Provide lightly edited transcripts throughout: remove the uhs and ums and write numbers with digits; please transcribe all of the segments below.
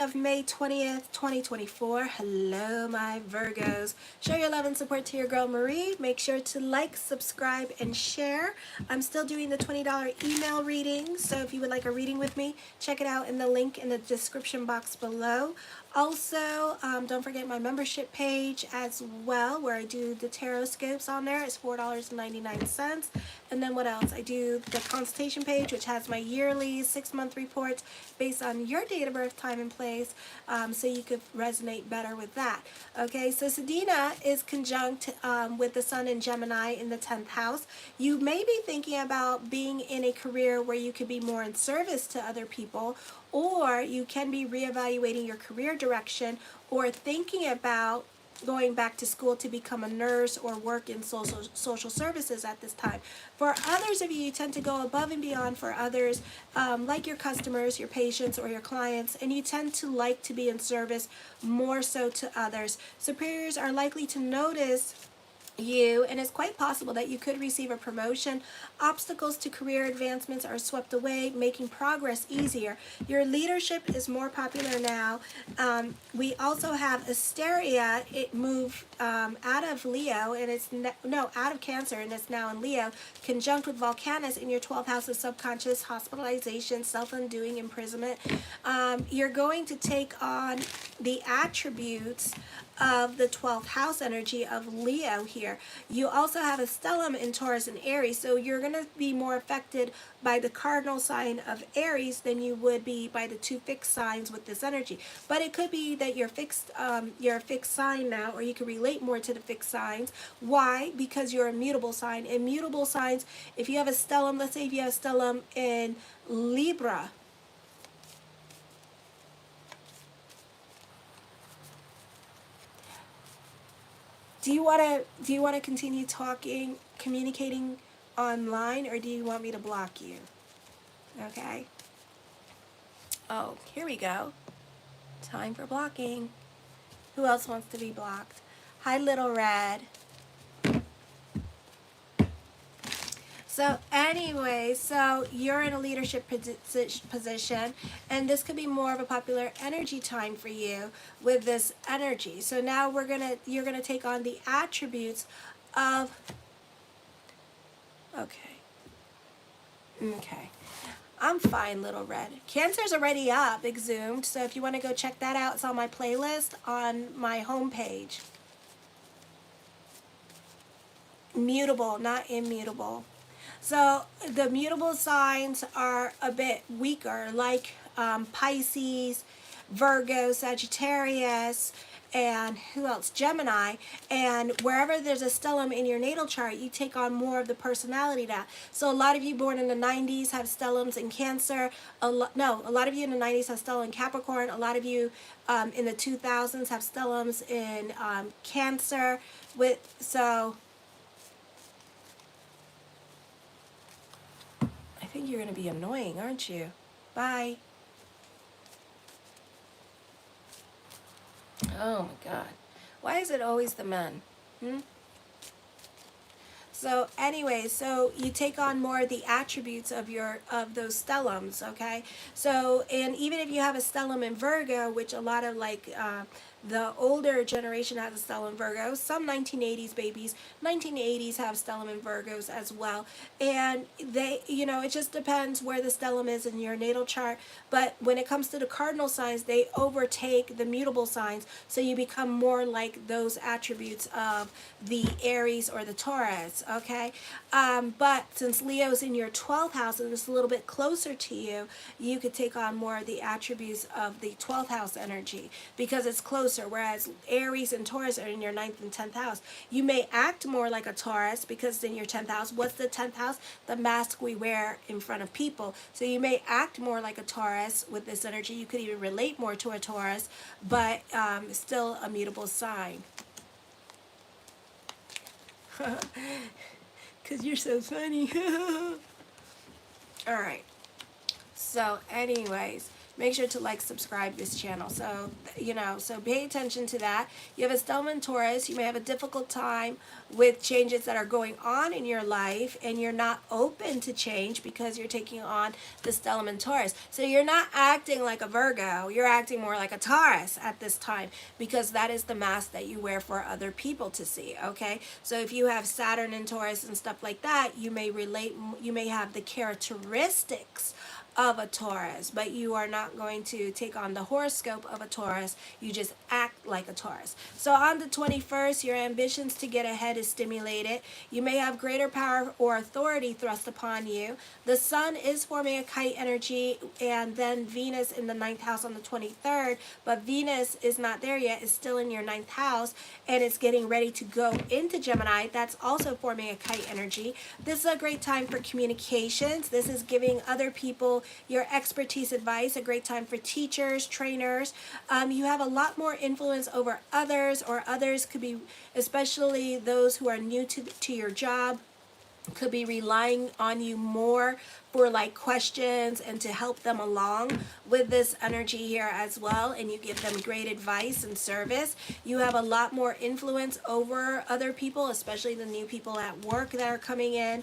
Of May 20th, 2024. Hello, my Virgos. Show your love and support to your girl Marie. Make sure to like, subscribe, and share. I'm still doing the $20 email reading, so if you would like a reading with me, check it out in the link in the description box below. Also, don't forget my membership page as well, where I do the HOROSCOPES on there. It's $4.99. And then what else? I do the consultation page, which has my yearly 6-month reports based on your date of birth, time, and place, so you could resonate better with that. Okay, so Sedina is conjunct with the Sun in Gemini in the 10th house. You may be thinking about being in a career where you could be more in service to other people, or you can be reevaluating your career direction or thinking about going back to school to become a nurse or work in social services at this time. For others of you, you tend to go above and beyond for others, like your customers, your patients, or your clients, and you tend to like to be in service more so to others. Superiors are likely to notice you, and it's quite possible that you could receive a promotion. Obstacles to career advancements are swept away, making progress easier. Your leadership is more popular now. We also have Asteria. It moved out of Leo, and it's out of Cancer, and it's now in Leo, conjunct with Volcanus in your 12th house of subconscious, hospitalization, self-undoing, imprisonment. You're going to take on the attributes of the 12th house energy of Leo here. You also have a stellium in Taurus and Aries, so you're going to be more affected by the cardinal sign of Aries than you would be by the two fixed signs with this energy. But it could be that you're a fixed sign now, or you can relate more to the fixed signs. Why? Because you're a mutable sign. In mutable signs, if you have a stellium, let's say if you have a stellium in Libra, do you want to continue communicating online, or do you want me to block you? Okay. Oh, here we go. Time for blocking. Who else wants to be blocked? Hi, Little Red. So anyway, so you're in a leadership position, and this could be more of a popular energy time for you with this energy. So now you're gonna take on the attributes of. Okay. I'm fine, Little Red. Cancer's already up, exhumed. So if you want to go check that out, it's on my playlist on my homepage. Mutable, not immutable. So the mutable signs are a bit weaker, like Pisces, Virgo, Sagittarius, and who else? Gemini. And wherever there's a stellium in your natal chart, you take on more of the personality now. So a lot of you born in the 90s have stelliums in Cancer. A lot of you in the 90s have stellium in Capricorn. A lot of you in the 2000s have stelliums in Cancer. I think you're going to be annoying, aren't you? Bye. Oh my God. Why is it always the men? So anyway, so you take on more of the attributes of those stelliums, okay? So, and even if you have a stellium in Virgo, which a lot of the older generation has a stellium in Virgo, some 1980s babies, 1980s have stellium in Virgos as well. And they, it just depends where the stellium is in your natal chart. But when it comes to the cardinal signs, they overtake the mutable signs. So you become more like those attributes of the Aries or the Taurus, okay? But since Leo's in your 12th house and it's a little bit closer to you, you could take on more of the attributes of the 12th house energy because it's closer, whereas Aries and Taurus are in your 9th and 10th house. You may act more like a Taurus because it's in your 10th house. What's the 10th house? The mask we wear in front of people. So you may act more like a Taurus with this energy. You could even relate more to a Taurus, but still a mutable sign. Because you're so funny. All right. So anyways, make sure to like, subscribe this channel. So, so pay attention to that. You have a stellar in Taurus. You may have a difficult time with changes that are going on in your life, and you're not open to change because you're taking on the stellar in Taurus. So you're not acting like a Virgo. You're acting more like a Taurus at this time, because that is the mask that you wear for other people to see, okay? So if you have Saturn in Taurus and stuff like that, you may have the characteristics of a Taurus, but you are not going to take on the horoscope of a Taurus. You just act like a Taurus. So on the 21st, your ambitions to get ahead is stimulated. You may have greater power or authority thrust upon you. The sun is forming a kite energy, and then Venus in the 9th house on the 23rd, but Venus is not there yet. It's still in your 9th house, and it's getting ready to go into Gemini. That's also forming a kite energy. This is a great time for communications. This is giving other people your expertise, advice, a great time for teachers, trainers. You have a lot more influence over others, or others could be, especially those who are new to your job, could be relying on you more for like questions and to help them along with this energy here as well, and you give them great advice and service. You have a lot more influence over other people, especially the new people at work that are coming in,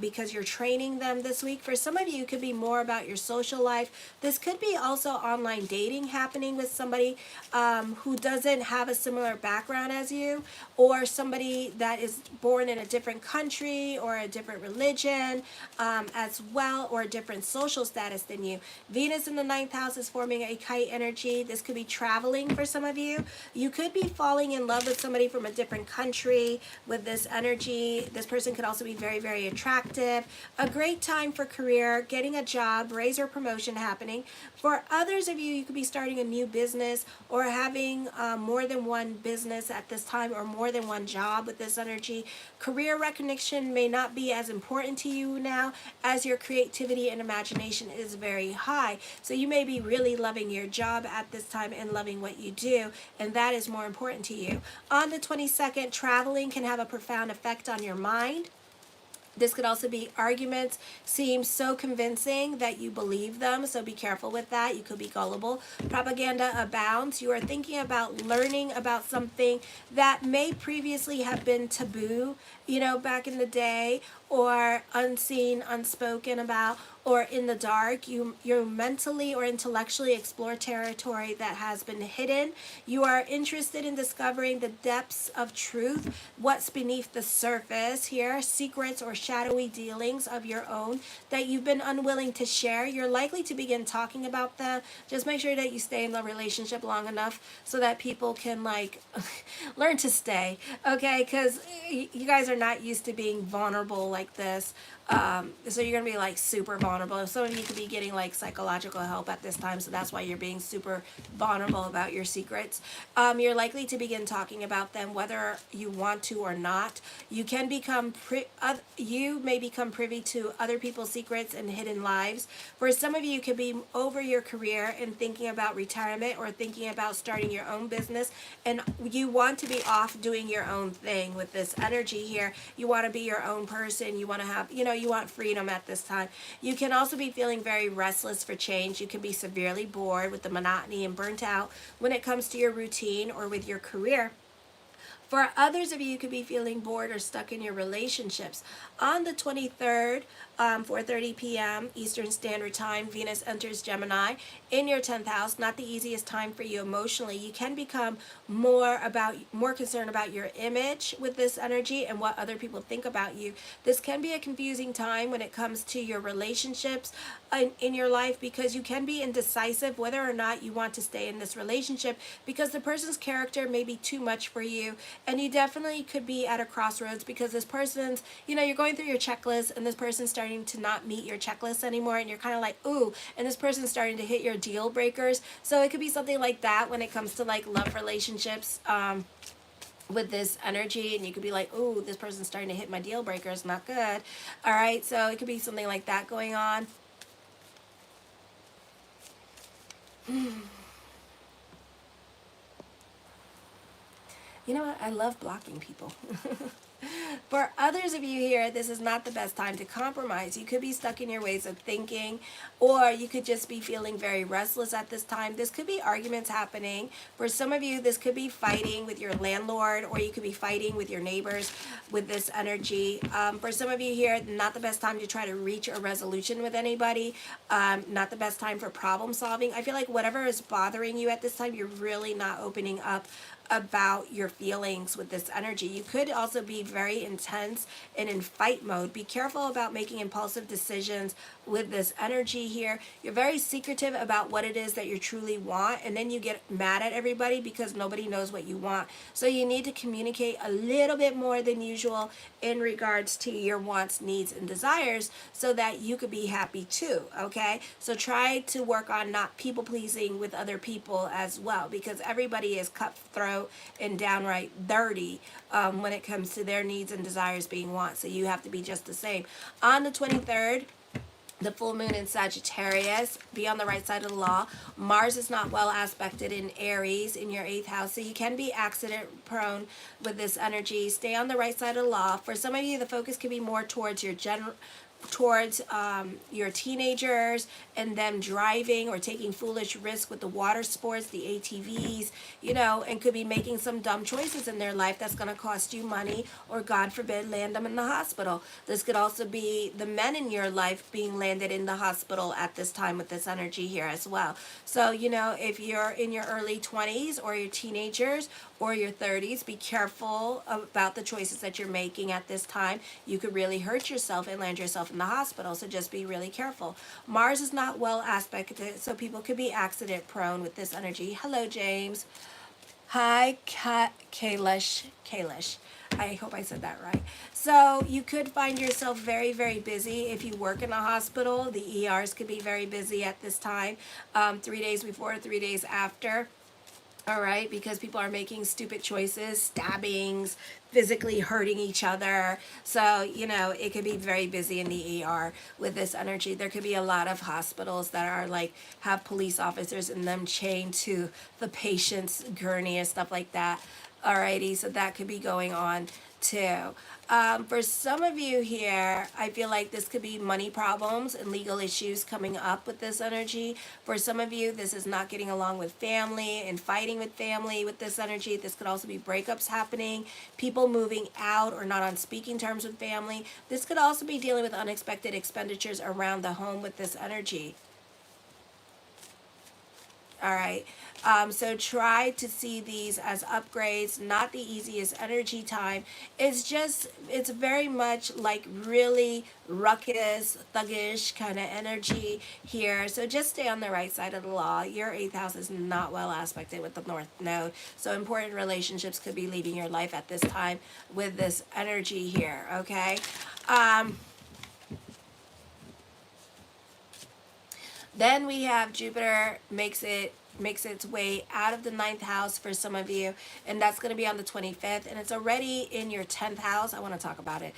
because you're training them this week. For some of you, it could be more about your social life. This could be also online dating happening with somebody who doesn't have a similar background as you, or somebody that is born in a different country or a different religion as well, or a different social status than you. Venus in the 9th house is forming a kite energy. This could be traveling for some of you. You could be falling in love with somebody from a different country with this energy. This person could also be very, very attractive. A great time for career, getting a job, raise or promotion happening. For others of you, you could be starting a new business or having more than one business at this time, or more than one job with this energy. Career recognition may not be as important to you now, as your creativity and imagination is very high. So you may be really loving your job at this time and loving what you do, and that is more important to you. On the 22nd, traveling can have a profound effect on your mind. This could also be arguments seem so convincing that you believe them, so be careful with that. You could be gullible. Propaganda abounds. You are thinking about learning about something that may previously have been taboo, back in the day, or unseen, unspoken about, or in the dark. You mentally or intellectually explore territory that has been hidden. You are interested in discovering the depths of truth, what's beneath the surface here, secrets or shadowy dealings of your own that you've been unwilling to share. You're likely to begin talking about them. Just make sure that you stay in the relationship long enough so that people can learn to stay, okay? Because you guys are not used to being vulnerable like this. So you're gonna be super vulnerable. Some of you could be getting psychological help at this time, so that's why you're being super vulnerable about your secrets. You're likely to begin talking about them whether you want to or not. You can become you may become privy to other people's secrets and hidden lives. For some of you, you could be over your career and thinking about retirement or thinking about starting your own business, and you want to be off doing your own thing with this energy here. You want to be your own person. You want to have, you want freedom at this time. You can also be feeling very restless for change. You can be severely bored with the monotony and burnt out when it comes to your routine or with your career. For others of you, you could be feeling bored or stuck in your relationships. On the 23rd, 4:30 p.m. Eastern Standard Time, Venus enters Gemini in your 10th house. Not the easiest time for you emotionally. You can become more concerned about your image with this energy and what other people think about you. This can be a confusing time when it comes to your relationships in your life, because you can be indecisive whether or not you want to stay in this relationship, because the person's character may be too much for you, and you definitely could be at a crossroads because this person's, you're going through your checklist and this person's starting to not meet your checklist anymore, and you're kind of like, ooh, and this person's starting to hit your deal breakers. So it could be something like that when it comes to love relationships with this energy, and you could be like, ooh, this person's starting to hit my deal breakers, not good. All right, so it could be something like that going on. You know what? I love blocking people. For others of you here, this is not the best time to compromise. You could be stuck in your ways of thinking, or you could just be feeling very restless at this time. This could be arguments happening. For some of you, this could be fighting with your landlord, or you could be fighting with your neighbors with this energy. For some of you here, not the best time to try to reach a resolution with anybody. Not the best time for problem solving. I feel like whatever is bothering you at this time, you're really not opening up about your feelings with this energy. You could also be very intense and in fight mode. Be careful about making impulsive decisions with this energy here. You're very secretive about what it is that you truly want, and then you get mad at everybody because nobody knows what you want. So you need to communicate a little bit more than usual in regards to your wants, needs, and desires so that you could be happy too, okay? So try to work on not people pleasing with other people as well, because everybody is cutthroat and downright dirty when it comes to their needs and desires being wants. So you have to be just the same. On the 23rd, the full moon in Sagittarius, be on the right side of the law. Mars is not well aspected in Aries in your 8th house, so you can be accident prone with this energy. Stay on the right side of the law. For some of you, the focus can be more towards your your teenagers and them driving or taking foolish risks with the water sports, the ATVs, you know, and could be making some dumb choices in their life that's going to cost you money or, God forbid, land them in the hospital. This could also be the men in your life being landed in the hospital at this time with this energy here as well. So, you know, if you're in your early 20s or your teenagers or your 30s, be careful about the choices that you're making at this time. You could really hurt yourself and land yourself in the hospital, so just be really careful. Mars is not well aspected, so people could be accident prone with this energy. Hello, James. Hi, Kalish. I hope I said that right. So you could find yourself very, very busy. If you work in a hospital, the ERs could be very busy at this time, 3 days before, 3 days after. All right, because people are making stupid choices, stabbings, physically hurting each other. So, you know, it could be very busy in the ER with this energy. There could be a lot of hospitals that are like, have police officers in them chained to the patient's gurney and stuff like that. Alrighty, so that could be going on too. For some of you here, I feel like this could be money problems and legal issues coming up with this energy. For some of you, this is not getting along with family and fighting with family with this energy. This could also be breakups happening, people moving out or not on speaking terms with family. This could also be dealing with unexpected expenditures around the home with this energy. All right. So try to see these as upgrades, not the easiest energy time. It's very much like really ruckus, thuggish kind of energy here. So just stay on the right side of the law. Your 8th house is not well aspected with the North Node. So important relationships could be leaving your life at this time with this energy here, okay? Then we have Jupiter makes its way out of the 9th house for some of you, and that's going to be on the 25th, and it's already in your 10th house. I want to talk about it.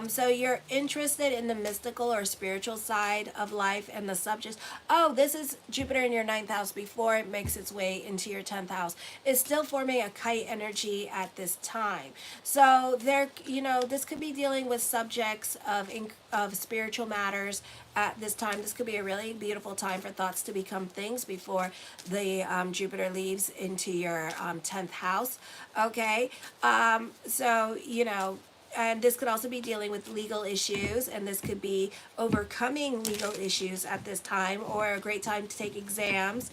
So you're interested in the mystical or spiritual side of life and the subjects. Oh, this is Jupiter in your 9th house before it makes its way into your 10th house. It's still forming a kite energy at this time. So there, you know, this could be dealing with subjects of spiritual matters at this time. This could be a really beautiful time for thoughts to become things before the Jupiter leaves into your 10th house. Okay, so, you know, and this could also be dealing with legal issues, and this could be overcoming legal issues at this time, or a great time to take exams.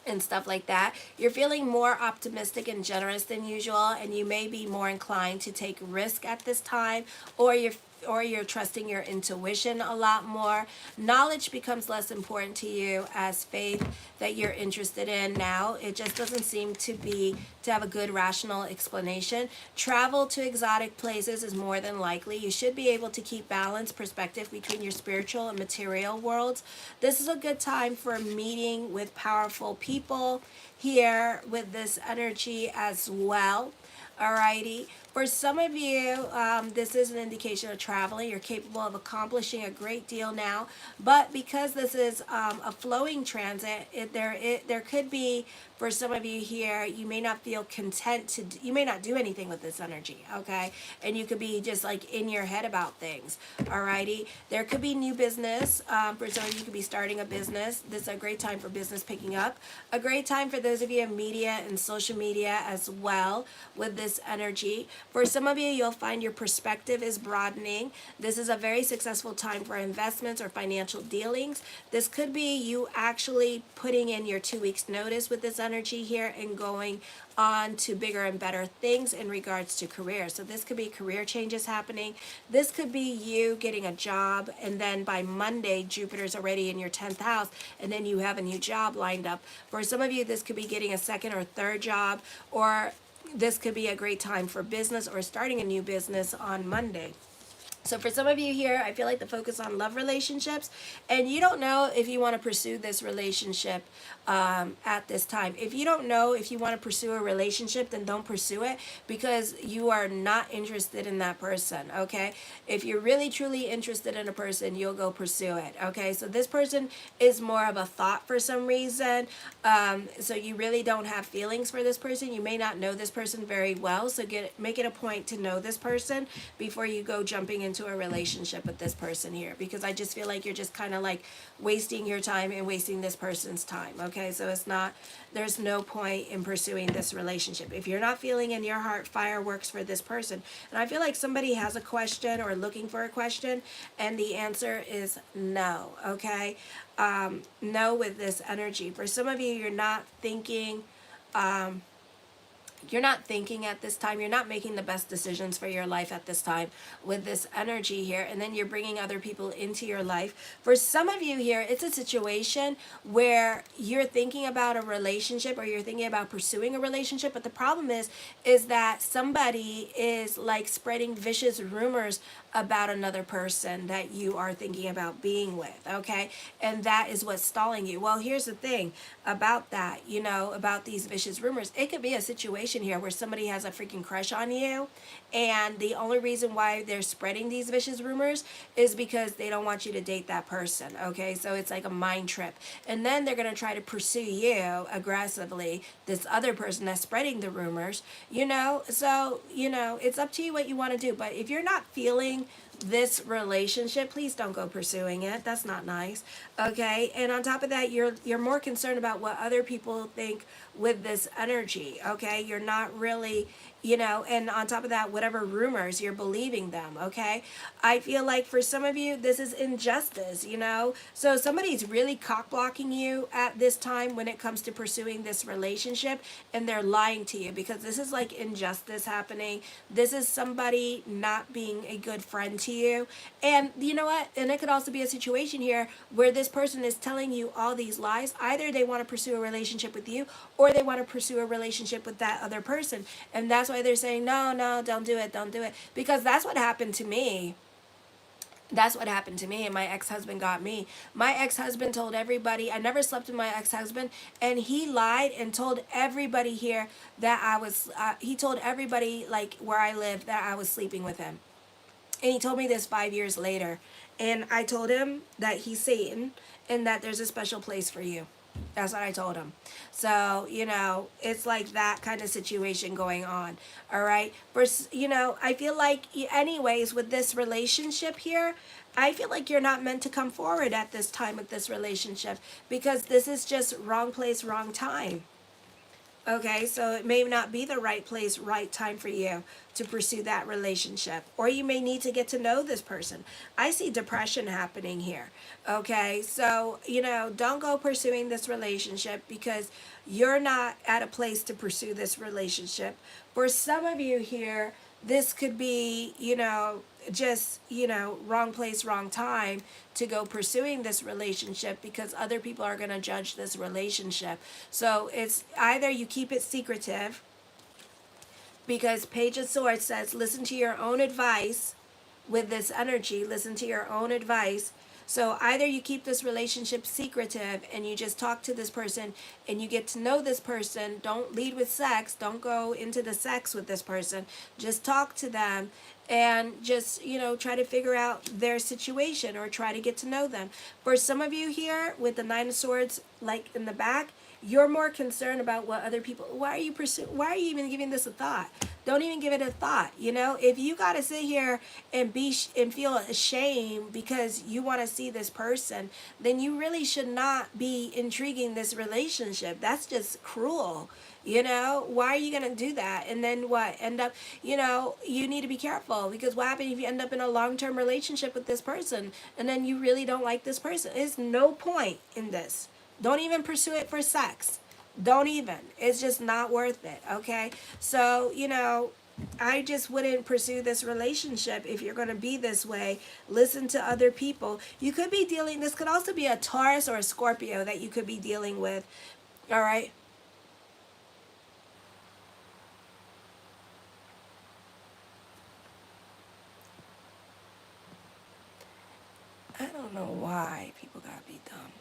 And stuff like that. You're feeling more optimistic and generous than usual, and you may be more inclined to take risk at this time, or you're trusting your intuition a lot more. Knowledge becomes less important to you as faith that you're interested in now. It just doesn't seem to have a good rational explanation. Travel to exotic places is more than likely. You should be able to keep balanced perspective between your spiritual and material worlds. This is a good time for meeting with powerful people here with this energy as well. Alrighty. For some of you, this is an indication of traveling. You're capable of accomplishing a great deal now. But because this is a flowing transit, there could be, for some of you here, you may not feel content to, you may not do anything with this energy, okay? And you could be just like in your head about things, alrighty? There could be new business. For some of you, could be starting a business. This is a great time for business picking up. A great time for those of you in media and social media as well with this energy. For some of you, you'll find your perspective is broadening. This is a very successful time for investments or financial dealings. This could be you actually putting in your 2 weeks notice with this energy here and going on to bigger and better things in regards to career. So this could be career changes happening. This could be you getting a job, and then by Monday, Jupiter's already in your 10th house, and then you have a new job lined up. For some of you, this could be getting a second or third job, or this could be a great time for business or starting a new business on Monday. So for some of you here, I feel like the focus on love relationships, and you don't know if you want to pursue this relationship at this time. If you don't know if you want to pursue a relationship, then don't pursue it, because you are not interested in that person, okay? If you're really truly interested in a person, you'll go pursue it, okay? So this person is more of a thought for some reason. So you really don't have feelings for this person. You may not know this person very well, so make it a point to know this person before you go jumping into a relationship with this person here, because I just feel like you're just kind of like wasting your time and wasting this person's time, okay? So it's not, there's no point in pursuing this relationship if you're not feeling in your heart fireworks for this person. And I feel like somebody has a question or looking for a question, and the answer is no, okay? No with this energy. For some of you, you're not thinking at this time. You're not making the best decisions for your life at this time with this energy here, and then you're bringing other people into your life. For some of you here, it's a situation where you're thinking about a relationship, or you're thinking about pursuing a relationship, but the problem is that somebody is like spreading vicious rumors about another person that you are thinking about being with, okay? And that is what's stalling you. Well, here's the thing about that, about these vicious rumors. It could be a situation here where somebody has a freaking crush on you, and the only reason why they're spreading these vicious rumors is because they don't want you to date that person, okay? So it's like a mind trip. And then they're going to try to pursue you aggressively, this other person that's spreading the rumors, So, it's up to you what you want to do. But if you're not feeling this relationship, please don't go pursuing it. That's not nice, okay? And on top of that, you're more concerned about what other people think with this energy, okay? You're not really, and on top of that, whatever rumors, you're believing them, okay? I feel like for some of you, this is injustice, So somebody's really cock blocking you at this time when it comes to pursuing this relationship, and they're lying to you, because this is like injustice happening. This is somebody not being a good friend to you. And you know what? And it could also be a situation here where this person is telling you all these lies. Either they want to pursue a relationship with you, or they want to pursue a relationship with that other person. And that's why they're saying, no, don't do it, because that's what happened to me. That's what happened to me, and my ex-husband got me. My ex-husband told everybody, I never slept with my ex-husband, and he lied and told everybody here that he told everybody, like, where I lived, that I was sleeping with him. And he told me this 5 years later. And I told him that he's Satan and that there's a special place for you. That's what I told him. So, it's like that kind of situation going on. All right. I feel like, anyways, with this relationship here, I feel like you're not meant to come forward at this time with this relationship, because this is just wrong place, wrong time. Okay, so it may not be the right place, right time for you to pursue that relationship. Or you may need to get to know this person. I see depression happening here. Okay, so, don't go pursuing this relationship because you're not at a place to pursue this relationship. For some of you here, this could be, just, wrong place, wrong time to go pursuing this relationship, because other people are going to judge this relationship. So it's either you keep it secretive, because Page of Swords says, listen to your own advice with this energy. Listen to your own advice. So either you keep this relationship secretive and you just talk to this person and you get to know this person. Don't lead with sex. Don't go into the sex with this person. Just talk to them and just, try to figure out their situation or try to get to know them. For some of you here with the Nine of Swords, like in the back, you're more concerned about what other people, why are you even giving this a thought? Don't even give it a thought. If you got to sit here and and feel ashamed because you want to see this person, then you really should not be intriguing this relationship. That's just cruel. Why are you going to do that? And then what? End up, you need to be careful, because what happens if you end up in a long-term relationship with this person and then you really don't like this person? There's no point in this. Don't even pursue it for sex. Don't even. It's just not worth it, okay? So, I just wouldn't pursue this relationship if you're going to be this way. Listen to other people. You could be dealing, this could also be a Taurus or a Scorpio that you could be dealing with, all right? I don't know why people gotta be dumb.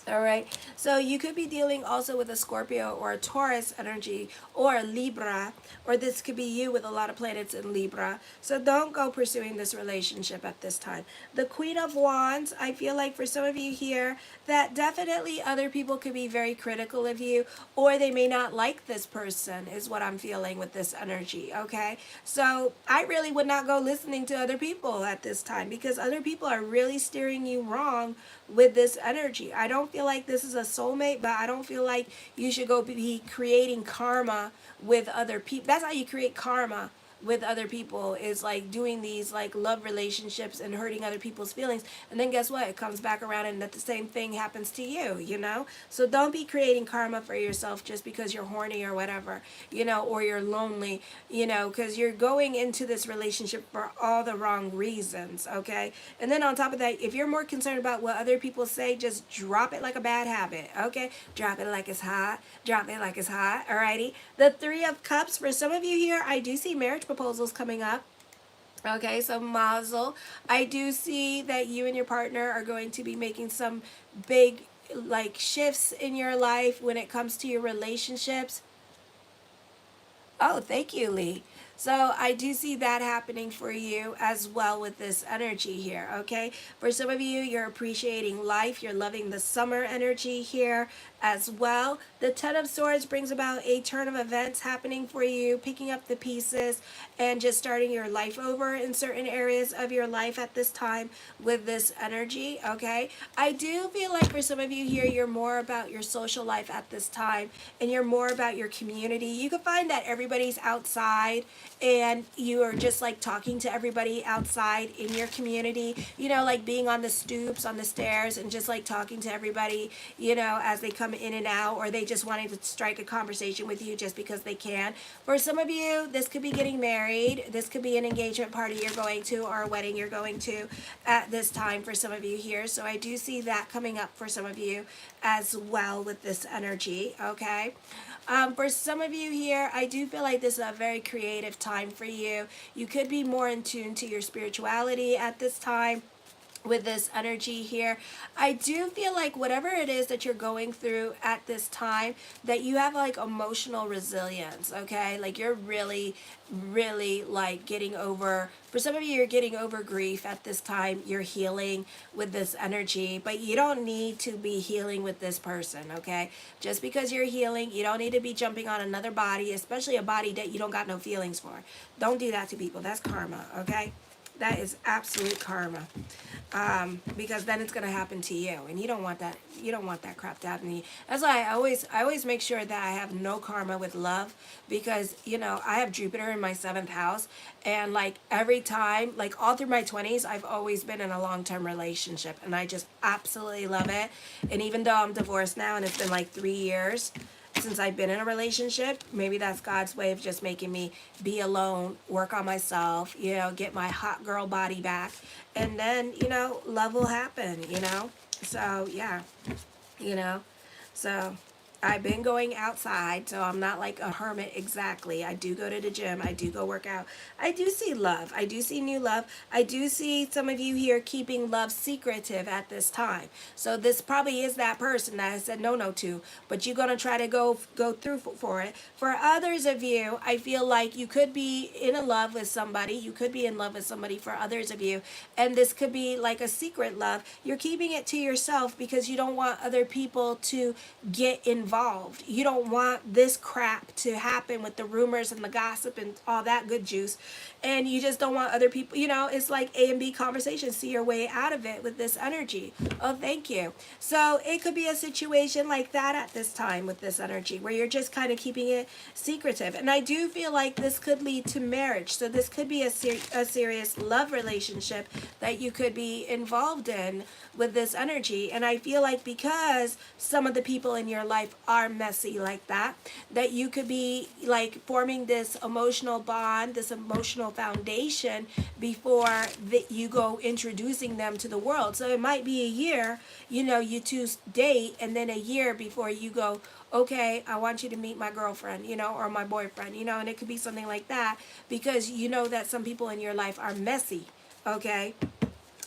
All right, so you could be dealing also with a Scorpio or a Taurus energy or a Libra, or this could be you with a lot of planets in Libra. So don't go pursuing this relationship at this time. The Queen of Wands, I feel like for some of you here, that definitely other people could be very critical of you, or they may not like this person, is what I'm feeling with this energy, okay? So I really would not go listening to other people at this time, because other people are really steering you wrong with this energy. I don't feel like this is a soulmate, but I don't feel like you should go be creating karma with other people. That's how you create karma with other people, is like doing these like love relationships and hurting other people's feelings, and then guess what, it comes back around and that the same thing happens to you. So don't be creating karma for yourself just because you're horny or whatever, or you're lonely, because you're going into this relationship for all the wrong reasons, okay? And then on top of that, if you're more concerned about what other people say, just drop it like a bad habit, okay? Drop it like it's hot. Drop it like it's hot. Alrighty. The Three of Cups, for some of you here, I do see marriage proposals coming up. Okay, so mazel. I do see that you and your partner are going to be making some big like shifts in your life when it comes to your relationships. Oh, thank you, Lee. So I do see that happening for you as well with this energy here, okay? For some of you, you're appreciating life. You're loving the summer energy here as well. The Ten of Swords brings about a turn of events happening for you, picking up the pieces and just starting your life over in certain areas of your life at this time with this energy, okay? I do feel like for some of you here, you're more about your social life at this time, and you're more about your community. You can find that everybody's outside and you are just like talking to everybody outside in your community, like being on the stoops, on the stairs, and just like talking to everybody, as they come in and out, or they just wanting to strike a conversation with you just because they can. For some of you, this could be getting married. This could be an engagement party you're going to, or a wedding you're going to at this time for some of you here. So I do see that coming up for some of you as well with this energy, okay? For some of you here, I do feel like this is a very creative time for you. You could be more in tune to your spirituality at this time with this energy here. I do feel like whatever it is that you're going through at this time, that you have like emotional resilience, okay? Like you're really like getting over, for some of you, you're getting over grief at this time. You're healing with this energy, but you don't need to be healing with this person, okay? Just because you're healing, you don't need to be jumping on another body, especially a body that you don't got no feelings for. Don't do that to people. That's karma, okay? That is absolute karma, because then it's going to happen to you, and you don't want that. You don't want that crap to happen to you. That's why I always make sure that I have no karma with love, because I have Jupiter in my 7th house, and like every time, like all through my 20s, I've always been in a long-term relationship, and I just absolutely love it. And even though I'm divorced now, and it's been like 3 years since I've been in a relationship, maybe that's God's way of just making me be alone, work on myself, get my hot girl body back, and then, love will happen, so, yeah, so I've been going outside, so I'm not like a hermit exactly. I do go to the gym. I do go work out. I do see love. I do see new love. I do see some of you here keeping love secretive at this time. So this probably is that person that I said no to, but you're gonna try to go through for it. For others of you, I feel like you could be in a love with somebody. You could be in love with somebody for others of you, and this could be like a secret love. You're keeping it to yourself because you don't want other people to get involved. You don't want this crap to happen with the rumors and the gossip and all that good juice. And you just don't want other people, it's like A and B conversation. See your way out of it with this energy. Oh, thank you. So it could be a situation like that at this time with this energy where you're just kind of keeping it secretive. And I do feel like this could lead to marriage. So this could be a serious love relationship that you could be involved in with this energy. And I feel like because some of the people in your life are messy like that, that you could be like forming this emotional bond, this emotional foundation before that you go introducing them to the world. So it might be a year, you two date, and then a year before you go, okay, I want you to meet my girlfriend, or my boyfriend, and it could be something like that because you know that some people in your life are messy, okay?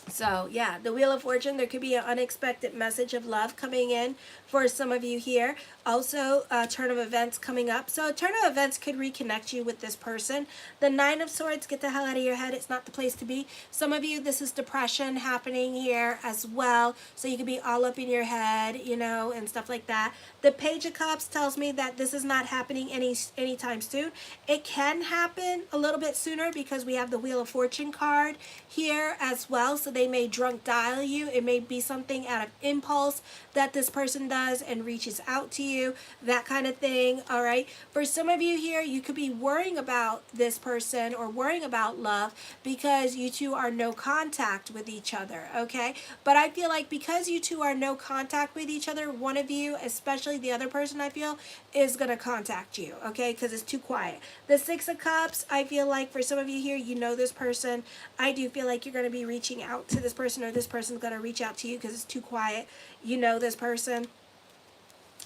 So yeah, the Wheel of Fortune, there could be an unexpected message of love coming in for some of you here. Also, a turn of events coming up. So a turn of events could reconnect you with this person. The Nine of Swords, get the hell out of your head. It's not the place to be. Some of you, this is depression happening here as well. So you could be all up in your head, and stuff like that. The Page of Cups tells me that this is not happening anytime soon. It can happen a little bit sooner because we have the Wheel of Fortune card here as well. So they may drunk dial you. It may be something out of impulse that this person does and reaches out to you, that kind of thing. All right. For some of you here, you could be worrying about this person or worrying about love because you two are no contact with each other. Okay. But I feel like because you two are no contact with each other, one of you, especially the other person, I feel, is going to contact you. Okay. Because it's too quiet. The Six of Cups, I feel like for some of you here, you know this person. I do feel like you're going to be reaching out to this person, or this person's going to reach out to you because it's too quiet. You know this person.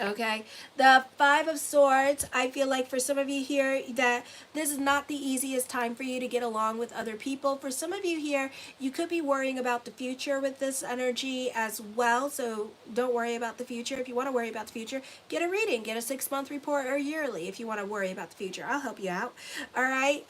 Okay, the Five of Swords, I feel like for some of you here that this is not the easiest time for you to get along with other people. For some of you here, you could be worrying about the future with this energy as well. So don't worry about the future. If you want to worry about the future, get a reading, get a 6-month report or yearly if you want to worry about the future. I'll help you out. All right.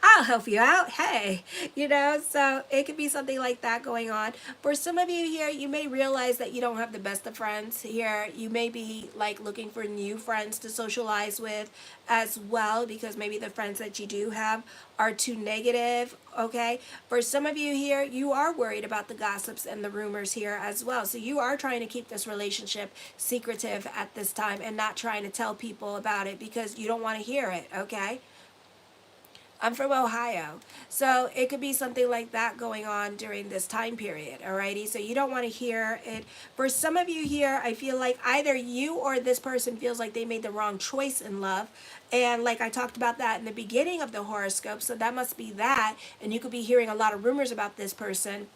I'll help you out. Hey, so it could be something like that going on. For some of you here, you may realize that you don't have the best of friends here. You may be like looking for new friends to socialize with as well because maybe the friends that you do have are too negative. Okay, for some of you here, you are worried about the gossips and the rumors here as well. So you are trying to keep this relationship secretive at this time and not trying to tell people about it because you don't want to hear it. Okay, I'm from Ohio. So it could be something like that going on during this time period, alrighty? So you don't want to hear it. For some of you here, I feel like either you or this person feels like they made the wrong choice in love. And like I talked about that in the beginning of the horoscope, so that must be that. And you could be hearing a lot of rumors about this person.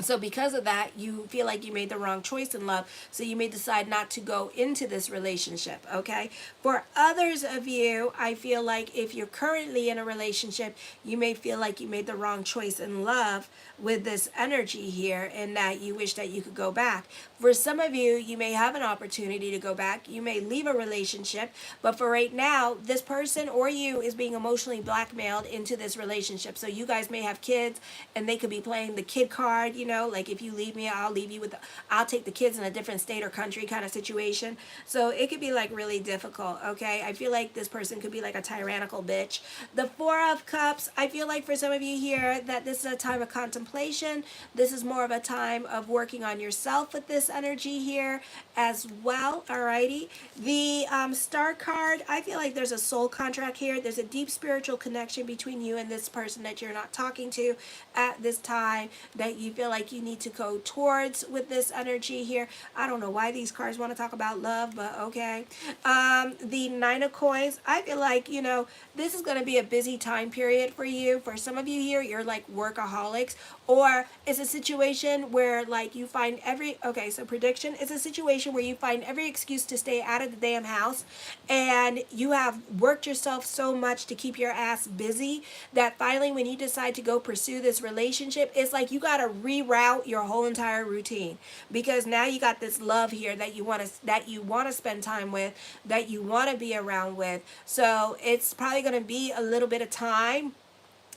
So because of that, you feel like you made the wrong choice in love. So you may decide not to go into this relationship, okay? For others of you, I feel like if you're currently in a relationship, you may feel like you made the wrong choice in love with this energy here and that you wish that you could go back. For some of you, you may have an opportunity to go back. You may leave a relationship, but for right now, this person or you is being emotionally blackmailed into this relationship. So you guys may have kids and they could be playing the kid card, like if you leave me, I'll leave you with, I'll take the kids in a different state or country kind of situation. So it could be like really difficult, okay? I feel like this person could be like a tyrannical bitch. The Four of Cups, I feel like for some of you here that this is a time of contemplation. This is more of a time of working on yourself with this energy here as well, alrighty? The Star card, I feel like there's a soul contract here. There's a deep spiritual connection between you and this person that you're not talking to at this time, that you feel like you need to go towards with this energy here. I don't know why these cards want to talk about love, but okay. The Nine of Coins, I feel like, you know, this is going to be a busy time period for you. For some of you here, you're like workaholics, or it's a situation where like you find okay, so prediction is a situation where you find every excuse to stay out of the damn house, and you have worked yourself so much to keep your ass busy that finally when you decide to go pursue this relationship, it's like you got to reroute your whole entire routine, because now you got this love here that you want to spend time with, that you want to be around with. So it's probably going to be a little bit of time,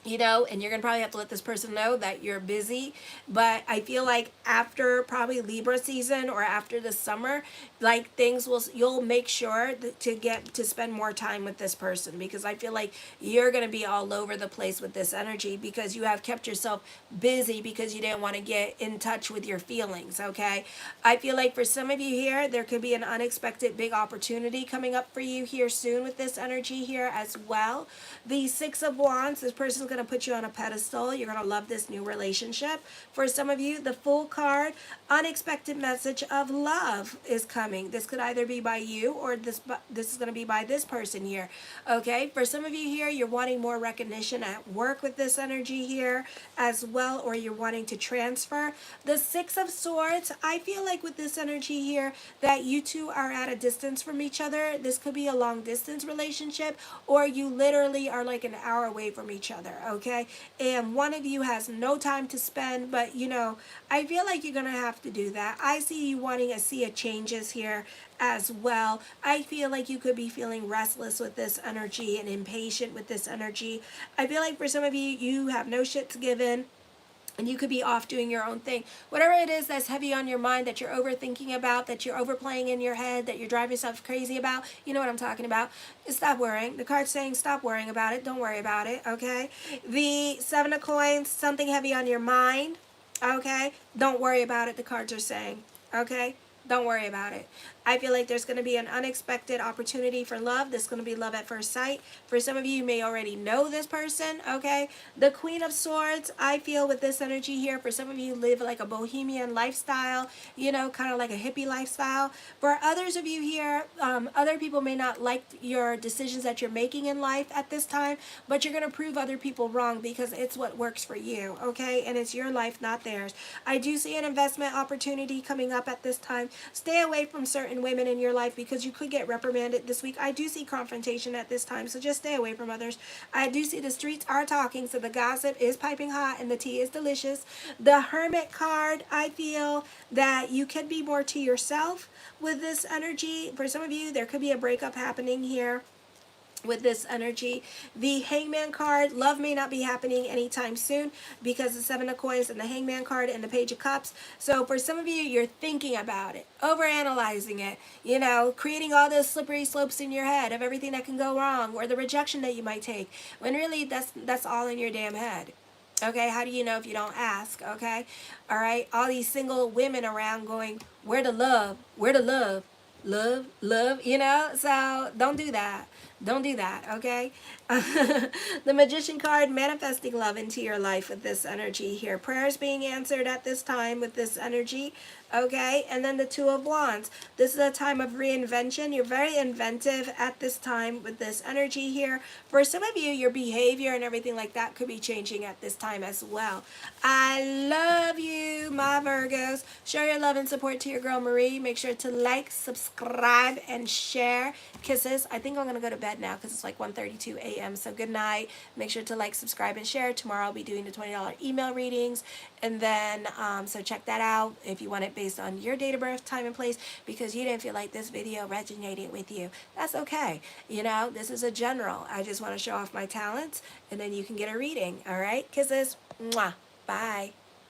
you know, and you're going to probably have to let this person know that you're busy. But I feel like after probably Libra season or after the summer, like you'll make sure to spend more time with this person, because I feel like you're going to be all over the place with this energy because you have kept yourself busy because you didn't want to get in touch with your feelings. Okay. I feel like for some of you here, there could be an unexpected big opportunity coming up for you here soon with this energy here as well. The Six of Wands, this person's going to put you on a pedestal. You're going to love this new relationship. For some of you, the Fool card, unexpected message of love is coming. This could either be by you or this is going to be by this person here. Okay, for some of you here, you're wanting more recognition at work with this energy here as well, or you're wanting to transfer. The Six of Swords, I feel like with this energy here that you two are at a distance from each other. This could be a long distance relationship, or you literally are like an hour away from each other. Okay, and one of you has no time to spend, but you know, I feel like you're gonna have to do that. I see you wanting a sea of changes here as well. I feel like you could be feeling restless with this energy and impatient with this energy. I feel like for some of you, you have no shits given, and you could be off doing your own thing. Whatever it is that's heavy on your mind, that you're overthinking about, that you're overplaying in your head, that you're driving yourself crazy about, you know what I'm talking about. Stop worrying. The card's saying stop worrying about it. Don't worry about it, okay? The Seven of Coins, something heavy on your mind, okay? Don't worry about it, the cards are saying, okay? Don't worry about it. I feel like there's going to be an unexpected opportunity for love. This is going to be love at first sight. For some of you, you may already know this person, okay? The Queen of Swords, I feel with this energy here, for some of you live like a bohemian lifestyle, you know, kind of like a hippie lifestyle. For others of you here, other people may not like your decisions that you're making in life at this time, but you're going to prove other people wrong because it's what works for you, okay? And it's your life, not theirs. I do see an investment opportunity coming up at this time. Stay away from certain women in your life because you could get reprimanded this week. I do see confrontation at this time, so just stay away from others. I do see the streets are talking, so the gossip is piping hot and the tea is delicious. The Hermit card, I feel that you can be more to yourself with this energy. For some of you, there could be a breakup happening here with this energy. The Hangman card, love may not be happening anytime soon because the Seven of Coins and the Hangman card and the Page of Cups. So for some of you, you're thinking about it, overanalyzing it, you know, creating all those slippery slopes in your head of everything that can go wrong or the rejection that you might take, when really that's all in your damn head. Okay, how do you know if you don't ask? Okay, all right, all these single women around going, where the love, where the love, love, you know, so don't do that. Don't do that, okay? The Magician card, manifesting love into your life with this energy here. Prayers being answered at this time with this energy, okay? And then the Two of Wands. This is a time of reinvention. You're very inventive at this time with this energy here. For some of you, your behavior and everything like that could be changing at this time as well. I love you, my Virgos. Show your love and support to your girl Marie. Make sure to like, subscribe, and share. Kisses. I think I'm going to go to bed now because it's like 1:32 a.m. So good night. Make sure to like, subscribe, and share. Tomorrow I'll be doing the $20 email readings. And then, so check that out if you want it based on your date of birth, time, and place, because you didn't feel like this video resonated with you. That's okay. You know, this is a general. I just want to show off my talents, and then you can get a reading. All right? Kisses. Mwah. Bye.